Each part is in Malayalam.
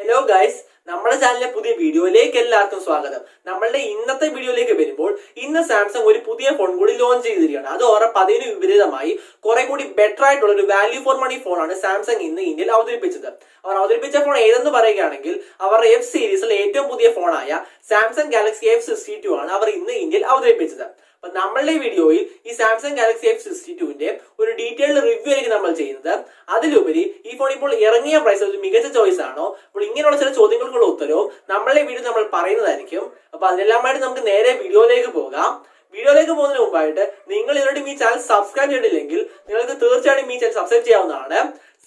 ഹലോ ഗൈസ്, നമ്മുടെ ചാനലിലെ പുതിയ വീഡിയോയിലേക്ക് എല്ലാവർക്കും സ്വാഗതം. നമ്മളുടെ ഇന്നത്തെ വീഡിയോയിലേക്ക് വരുമ്പോൾ ഇന്ന് സാംസങ് ഒരു പുതിയ ഫോൺ കൂടി ലോഞ്ച് ചെയ്തിരിക്കുകയാണ്. അത് അതിന് വിപരീതമായി കുറെ കൂടി ബെറ്റർ ആയിട്ടുള്ള ഒരു വാല്യൂ ഫോർ മണി ഫോണാണ് സാംസങ് ഇന്ന് ഇന്ത്യയിൽ അവതരിപ്പിച്ചത്. അവർ അവതരിപ്പിച്ച ഫോൺ ഏതെന്ന് പറയുകയാണെങ്കിൽ അവരുടെ എഫ് സീരീസിലെ ഏറ്റവും പുതിയ ഫോണായ സാംസങ് ഗാലക്സി F62 ആണ് അവർ ഇന്ന് ഇന്ത്യയിൽ അവതരിപ്പിച്ചത്. അപ്പൊ നമ്മളുടെ വീഡിയോയിൽ ഈ സാംസങ് ഗാലക്സി F62ന്റെ ഒരു ഡീറ്റെയിൽഡ് റിവ്യൂ ആയിരിക്കും നമ്മൾ ചെയ്യുന്നത്. അതിലുപരി ഈ ഫോൺ ഇപ്പോൾ ഇറങ്ങിയ പ്രൈസ് ഒരു മികച്ച ചോയ്സ് ആണോ, അപ്പോൾ ഇങ്ങനെയുള്ള ചില ചോദ്യങ്ങൾക്കുള്ള ഉത്തരവും നമ്മളുടെ വീഡിയോ നമ്മൾ പറയുന്നതായിരിക്കും. അപ്പൊ അതിനെല്ലാമായിട്ട് നമുക്ക് നേരെ വീഡിയോയിലേക്ക് പോകാം. വീഡിയോയിലേക്ക് പോകുന്നതിന് മുമ്പായിട്ട് നിങ്ങൾ ഇവരുടെ ഈ ചാനൽ സബ്സ്ക്രൈബ് ചെയ്തിട്ടില്ലെങ്കിൽ നിങ്ങൾക്ക് തീർച്ചയായിട്ടും ഈ ചാനൽ സബ്സ്ക്രൈബ് ചെയ്യാവുന്നതാണ്.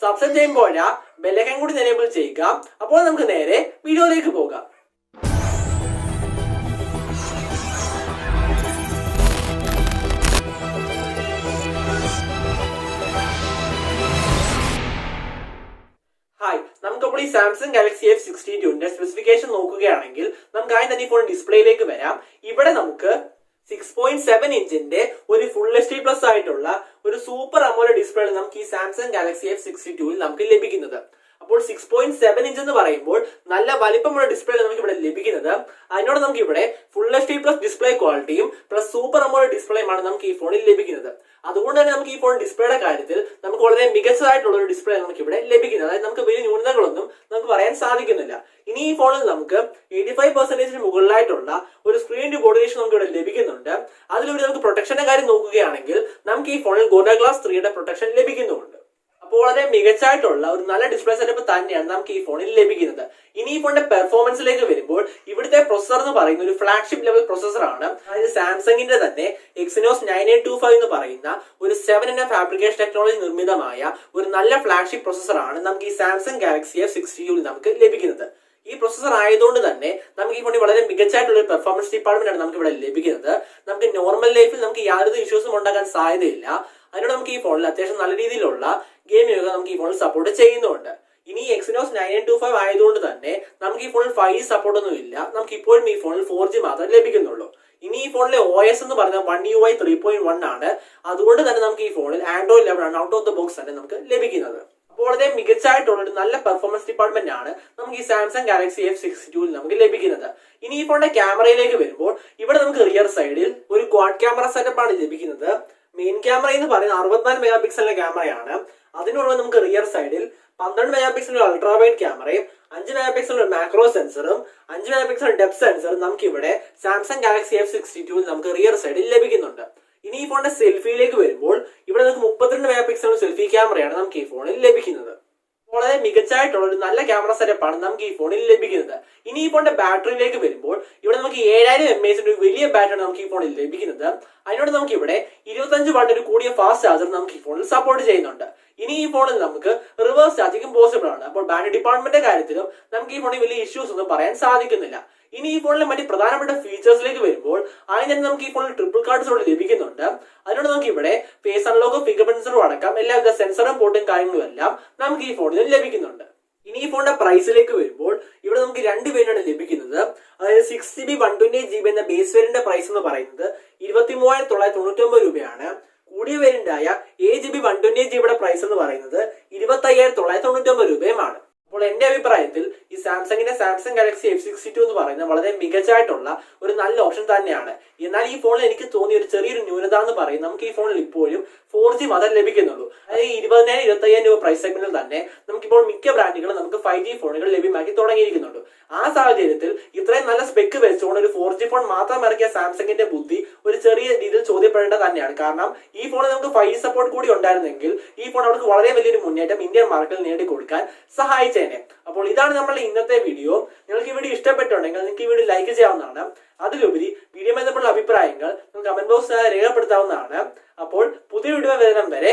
സബ്സ്ക്രൈബ് ചെയ്യുമ്പോൾ ബെല്ലൈക്കൺ കൂടി എനേബിൾ ചെയ്യുക. അപ്പോൾ നമുക്ക് നേരെ വീഡിയോയിലേക്ക് പോകാം. നമുക്കപ്പോൾ ഈ സാംസങ് ഗാലക്സി F62ന്റെ സ്പെസിഫിക്കേഷൻ നോക്കുകയാണെങ്കിൽ നമുക്ക് ആദ്യം തന്നെ ഈ ഫോൺ ഡിസ്പ്ലേയിലേക്ക് വരാം. ഇവിടെ നമുക്ക് 6.7 ഇഞ്ചിന്റെ ഒരു ഫുൾ HD പ്ലസ് ആയിട്ടുള്ള ഒരു സൂപ്പർ അമോലെഡ് ഡിസ്പ്ലേ നമുക്ക് ഈ സാംസങ് ഗാലക്സി F62ൽ നമുക്ക് ലഭിക്കുന്നത്. അപ്പോൾ 6.7 ഇഞ്ച് എന്ന് പറയുമ്പോൾ നല്ല വലിപ്പമുള്ള ഡിസ്പ്ലേ നമുക്ക് ഇവിടെ ലഭിക്കുന്നത്. അതിനോട് നമുക്ക് ഇവിടെ ഫുൾ HD പ്ലസ് ഡിസ്പ്ലേ ക്വാളിറ്റിയും പ്ലസ് സൂപ്പർ അമോലെഡ് ഡിസ്പ്ലേയുമാണ് നമുക്ക് ഈ ഫോണിൽ ലഭിക്കുന്നത്. അതുകൊണ്ട് തന്നെ നമുക്ക് ഈ ഫോൺ ഡിസ്പ്ലേയുടെ കാര്യത്തിൽ നമുക്ക് വളരെ മികച്ചതായിട്ടുള്ള ഒരു ഡിസ്പ്ലേ നമുക്ക് ഇവിടെ ലഭിക്കുന്നത്. അതായത് നമുക്ക് വലിയ ന്യൂനതകളൊന്നും നമുക്ക് പറയാൻ സാധിക്കുന്നില്ല. ഇനി ഈ ഫോണിൽ നമുക്ക് 85% മുകളിലായിട്ടുള്ള ഒരു സ്ക്രീൻ ടു ബോഡി റേഷ്യോ നമുക്ക് ഇവിടെ ലഭിക്കുന്നുണ്ട്. അതിലൂടെ നമുക്ക് പ്രൊട്ടക്ഷന്റെ കാര്യം നോക്കുകയാണെങ്കിൽ നമുക്ക് ഈ ഫോണിൽ ഗോറില്ല ഗ്ലാസ് 3യുടെ പ്രൊട്ടക്ഷൻ ലഭിക്കുന്നുണ്ട്. അപ്പോൾ വളരെ മികച്ചായിട്ടുള്ള ഒരു നല്ല ഡിസ്പ്ലേ സെറ്റപ്പ് തന്നെയാണ് നമുക്ക് ഈ ഫോണിൽ ലഭിക്കുന്നത്. ഇനി ഈ ഫോണിന്റെ പെർഫോമൻസിലേക്ക് വരുമ്പോൾ ഇവിടുത്തെ പ്രൊസസർ എന്ന് പറയുന്ന ഒരു ഫ്ലാഗ്ഷിപ്പ് ലെവൽ പ്രൊസസർ ആണ്. അതായത് സാംസങ്ങിന്റെ തന്നെ Exynos 9825 എന്ന് പറയുന്ന ഒരു 7nm ഫാബ്രിക്കേഷൻ ടെക്നോളജി നിർമ്മിതമായ ഒരു നല്ല ഫ്ലാഗ്ഷിപ്പ് പ്രൊസസർ ആണ് നമുക്ക് ഈ സാംസങ് ഗാലക്സി F62ൽ നമുക്ക് ലഭിക്കുന്നത്. ഈ പ്രൊസസർ ആയതുകൊണ്ട് തന്നെ നമുക്ക് ഈ ഫോണിൽ വളരെ മികച്ചായിട്ടുള്ള ഒരു പെർഫോമൻസ് ഡിപ്പാർട്ട്മെന്റ് ആണ് നമുക്ക് ഇവിടെ ലഭിക്കുന്നത്. നമുക്ക് നോർമൽ ലൈഫിൽ നമുക്ക് യാതൊരു ഇഷ്യൂസും ഉണ്ടാകാൻ സാധ്യതയില്ല. അതിനോട് നമുക്ക് ഈ ഫോണിൽ അത്യാവശ്യം നല്ല രീതിയിലുള്ള ഗെയിമിംഗ് നമുക്ക് ഈ ഫോണിൽ സപ്പോർട്ട് ചെയ്യുന്നുണ്ട്. ഇനി Exynos 9825 ആയതുകൊണ്ട് തന്നെ നമുക്ക് ഈ ഫോണിൽ 5G സപ്പോർട്ട് ഒന്നും ഇല്ല. നമുക്ക് ഇപ്പോഴും ഈ ഫോണിൽ 4G മാത്രമേ ലഭിക്കുന്നുള്ളൂ. ഇനി ഈ ഫോണിലെ OS എന്ന് പറയുന്നത് One UI 3.1 ആണ്. അതുകൊണ്ട് തന്നെ നമുക്ക് ഈ ഫോണിൽ Android 11 ആണ് ഔട്ട് ഓഫ് ദ ബോക്സ് തന്നെ നമുക്ക് ലഭിക്കുന്നത്. അപ്പോൾ വളരെ മികച്ചായിട്ടുള്ള ഒരു നല്ല പെർഫോമൻസ് ഡിപ്പാർട്ട്മെന്റ് ആണ് നമുക്ക് ഈ സാംസങ് ഗാലക്സി F62ൽ നമുക്ക് ലഭിക്കുന്നത്. ഇനി ഈ ഫോണിന്റെ ക്യാമറയിലേക്ക് വരുമ്പോൾ ഇവിടെ നമുക്ക് റിയർ സൈഡിൽ ഒരു ക്വാഡ് ക്യാമറ സെറ്റപ്പ് ആണ് ലഭിക്കുന്നത്. മെയിൻ ക്യാമറ എന്ന് പറയുന്നത് 64 മെഗാ പിക്സലിന്റെ ക്യാമറയാണ്. അതിനുള്ള നമുക്ക് റിയർ സൈഡിൽ 12 മെഗാ പിക്സലിന്റെ അൾട്രാ വൈഡ് ക്യാമറയും 5 മെഗാ പിക്സലിന്റെ മാക്രോ സെൻസറും 5 മെഗാ പിക്സലിന്റെ ഡെപ്ത് സെൻസറും നമുക്ക് ഇവിടെ സാംസങ് ഗാലക്സി F62ൽ നമുക്ക് റിയർ സൈഡിൽ ലഭിക്കുന്നുണ്ട്. ഇനി ഈ ഫോണിന്റെ സെൽഫിയിലേക്ക് വരുമ്പോൾ ഇവിടെ നമുക്ക് 32 മെഗാ പിക്സലിന്റെ സെൽഫി ക്യാമറയാണ് നമുക്ക് ഈ ഫോണിൽ ലഭിക്കുന്നത്. വളരെ മികച്ചായിട്ടുള്ള ഒരു നല്ല ക്യാമറ സെറ്റപ്പാണ് നമുക്ക് ഈ ഫോണിൽ ലഭിക്കുന്നത്. ഇനി ഈ ഫോണിന്റെ ബാറ്ററിയിലേക്ക് വരുമ്പോൾ ഇവിടെ നമുക്ക് 7000 mAh ഒരു വലിയ ബാറ്ററി നമുക്ക് ഈ ഫോണിൽ ലഭിക്കുന്നത്. അതിനോട് നമുക്ക് ഇവിടെ 25 വാട്ട് ഒരു കൂടിയ ഫാസ്റ്റ് ചാർജർ നമുക്ക് ഈ ഫോണിൽ സപ്പോർട്ട് ചെയ്യുന്നുണ്ട്. ഇനി ഈ ഫോണിൽ നമുക്ക് റിവേഴ്സ് ചാർജിങ്ങും പോസിബിൾ ആണ്. അപ്പോൾ ബാറ്ററി ഡിപ്പാർട്ട്മെന്റിന്റെ കാര്യത്തിലും നമുക്ക് ഈ ഫോണിൽ വലിയ ഇഷ്യൂസ് ഒന്നും പറയാൻ സാധിക്കുന്നില്ല. ഇനി ഈ ഫോണിലെ മറ്റ് പ്രധാനപ്പെട്ട ഫീച്ചേഴ്സിലേക്ക് വരുമ്പോൾ ആദ്യം തന്നെ നമുക്ക് ഈ ഫോണിൽ ട്രിപ്പിൾ കാർഡ്സോട് ലഭിക്കുന്നുണ്ട്. അതിനോട് നമുക്ക് ഇവിടെ ഫേസ് അൺലോക്കും ഫിംഗർ പ്രിന്റ്സും അടക്കം എല്ലാവിധ സെൻസറും പോർട്ടും കാര്യങ്ങളും എല്ലാം നമുക്ക് ഈ ഫോണിൽ ലഭിക്കുന്നുണ്ട്. ഇനി ഈ ഫോണിന്റെ പ്രൈസിലേക്ക് വരുമ്പോൾ ഇവിടെ നമുക്ക് 2 വേരിയന്റാണ് ലഭിക്കുന്നത്. അതായത് 6GB 128GB എന്ന ബേസ് വേരിയന്റിന്റെ പ്രൈസ് എന്ന് പറയുന്നത് 23,999 രൂപയാണ്. കൂടിയ വേരിയന്റായ 8GB 128GB പ്രൈസ് എന്ന് പറയുന്നത് 25,999 രൂപയുമാണ്. അപ്പോൾ എന്റെ അഭിപ്രായത്തിൽ ഈ സാംസങ് ഗാലക്സി F62 എന്ന് പറയുന്നത് വളരെ മികച്ചായിട്ടുള്ള ഒരു നല്ല ഓപ്ഷൻ തന്നെയാണ്. എന്നാൽ ഈ ഫോണിൽ എനിക്ക് തോന്നിയ ഒരു ചെറിയൊരു ന്യൂനത എന്ന് പറയുന്നത് നമുക്ക് ഈ ഫോണിൽ ഇപ്പോഴും 4G മാത്രമേ ലഭിക്കുന്നുള്ളൂ. അതായത് 20,000-25,000 രൂപ പ്രൈസ് സെഗ്മെന്റിൽ തന്നെ നമുക്കിപ്പോൾ മിക്ക ബ്രാൻഡുകളും നമുക്ക് 5G ഫോണുകൾ ലഭ്യമാക്കി തുടങ്ങിയിരിക്കുന്നുണ്ട്. ആ സാഹചര്യത്തിൽ ഇത്രയും നല്ല സ്പെക്ക് വെച്ചുകൊണ്ട് ഒരു 4G ഫോൺ മാത്രം ഇറക്കിയ സാംസങ്ങിന്റെ ബുദ്ധി ഒരു ചെറിയ രീതിയിൽ ചോദ്യപ്പെടേണ്ടത് തന്നെയാണ്. കാരണം ഈ ഫോണിൽ നമുക്ക് 5G സപ്പോർട്ട് കൂടി ഉണ്ടായിരുന്നെങ്കിൽ ഈ ഫോൺ അവർക്ക് വളരെ വലിയൊരു മുന്നേറ്റം ഇന്ത്യൻ മാർക്കറ്റിൽ നേടിക്കൊടുക്കാൻ സഹായിച്ചേനെ. അപ്പോൾ ഇതാണ് നമ്മളുടെ ഇന്നത്തെ വീഡിയോ. നിങ്ങൾക്ക് ഈ വീഡിയോ ഇഷ്ടപ്പെട്ടുണ്ടെങ്കിൽ നിങ്ങൾക്ക് ഈ വീഡിയോ ലൈക്ക് ചെയ്യാവുന്നതാണ്. അതിലുപരി വീഡിയോ ബന്ധപ്പെട്ട അഭിപ്രായങ്ങൾ കമന്റ് ബോക്സിൽ രേഖപ്പെടുത്താവുന്നതാണ്. അപ്പോൾ പുതിയ വീഡിയോ വരുന്ന വരെ